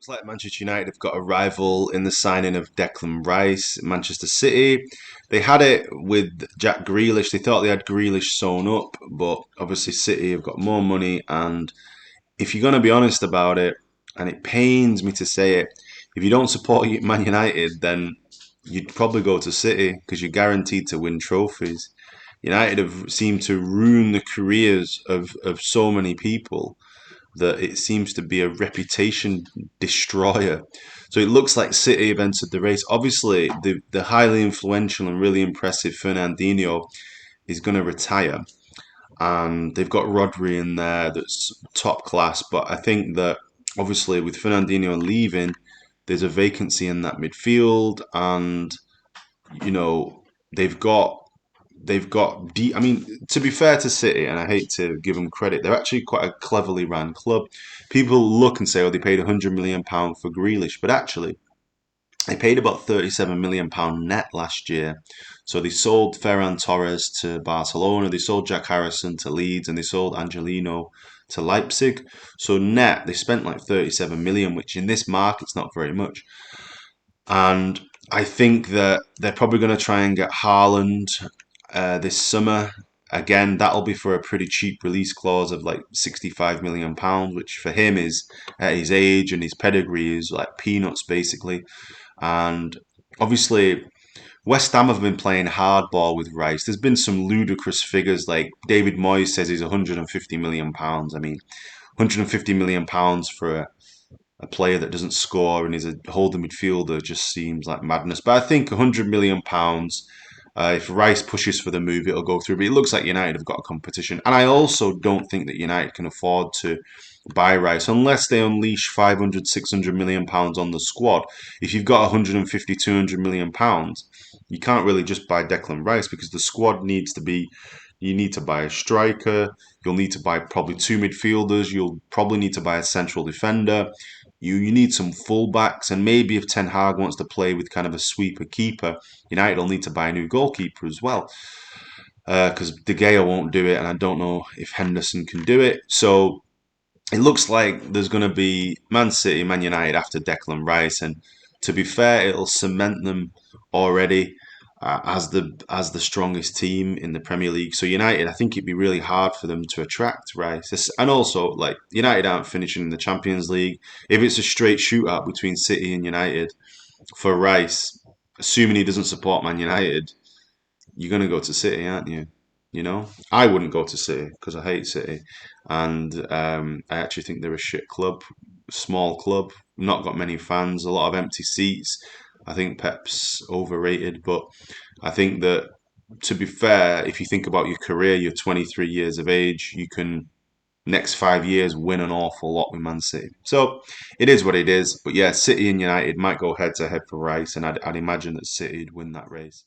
Looks like Manchester United have got a rival in the signing of Declan Rice. Manchester City, they had it with Jack Grealish. They thought they had Grealish sewn up, but obviously City have got more money. And if you're going to be honest about it, and it pains me to say it, if you don't support Man United, then you'd probably go to City because you're guaranteed to win trophies. United have seemed to ruin the careers of so many people that it seems to be a reputation destroyer. So it looks like City have entered the race. Obviously, the highly influential and really impressive Fernandinho is going to retire. And they've got Rodri in there that's top class. But I think that obviously with Fernandinho leaving, there's a vacancy in that midfield. And, you know, they've got I mean, to be fair to City, and I hate to give them credit, they're actually quite a cleverly ran club. People look and say, oh, they paid £100 million for Grealish, but actually, they paid about £37 million net last year. So they sold Ferran Torres to Barcelona, they sold Jack Harrison to Leeds, and they sold Angelino to Leipzig. So net, they spent like 37 million, which in this market's not very much. And I think that they're probably going to try and get Haaland this summer. Again, that'll be for a pretty cheap release clause of like £65 million, which for him is at his age and his pedigree is like peanuts basically. And obviously, West Ham have been playing hardball with Rice. There's been some ludicrous figures like David Moyes says he's £150 million. I mean, £150 million for a player that doesn't score and is a holding midfielder just seems like madness. But I think £100 million, if Rice pushes for the move, it'll go through. But it looks like United have got a competition. And I also don't think that United can afford to buy Rice unless they unleash 500, £600 million on the squad. If you've got 150, £200 million, you can't really just buy Declan Rice because the squad needs to be. You need to buy a striker. You'll need to buy probably two midfielders. You'll probably need to buy a central defender. You need some fullbacks, and maybe if Ten Hag wants to play with kind of a sweeper keeper, United will need to buy a new goalkeeper as well. Because De Gea won't do it, and I don't know if Henderson can do it. So it looks like there's going to be Man City, Man United after Declan Rice, and to be fair, it'll cement them already as the strongest team in the Premier League. So United, I think it'd be really hard for them to attract Rice, and also like United aren't finishing in the Champions League. If it's a straight shootout between City and United for Rice, assuming he doesn't support Man United, you're going to go to City, aren't you? You know, I wouldn't go to City because I hate City, and I actually think they're a shit club, small club, not got many fans, a lot of empty seats. I think Pep's overrated, but I think that to be fair, if you think about your career, you're 23 years of age, you can next 5 years win an awful lot with Man City. So it is what it is. But yeah, City and United might go head to head for Rice, and I'd imagine that City would win that race.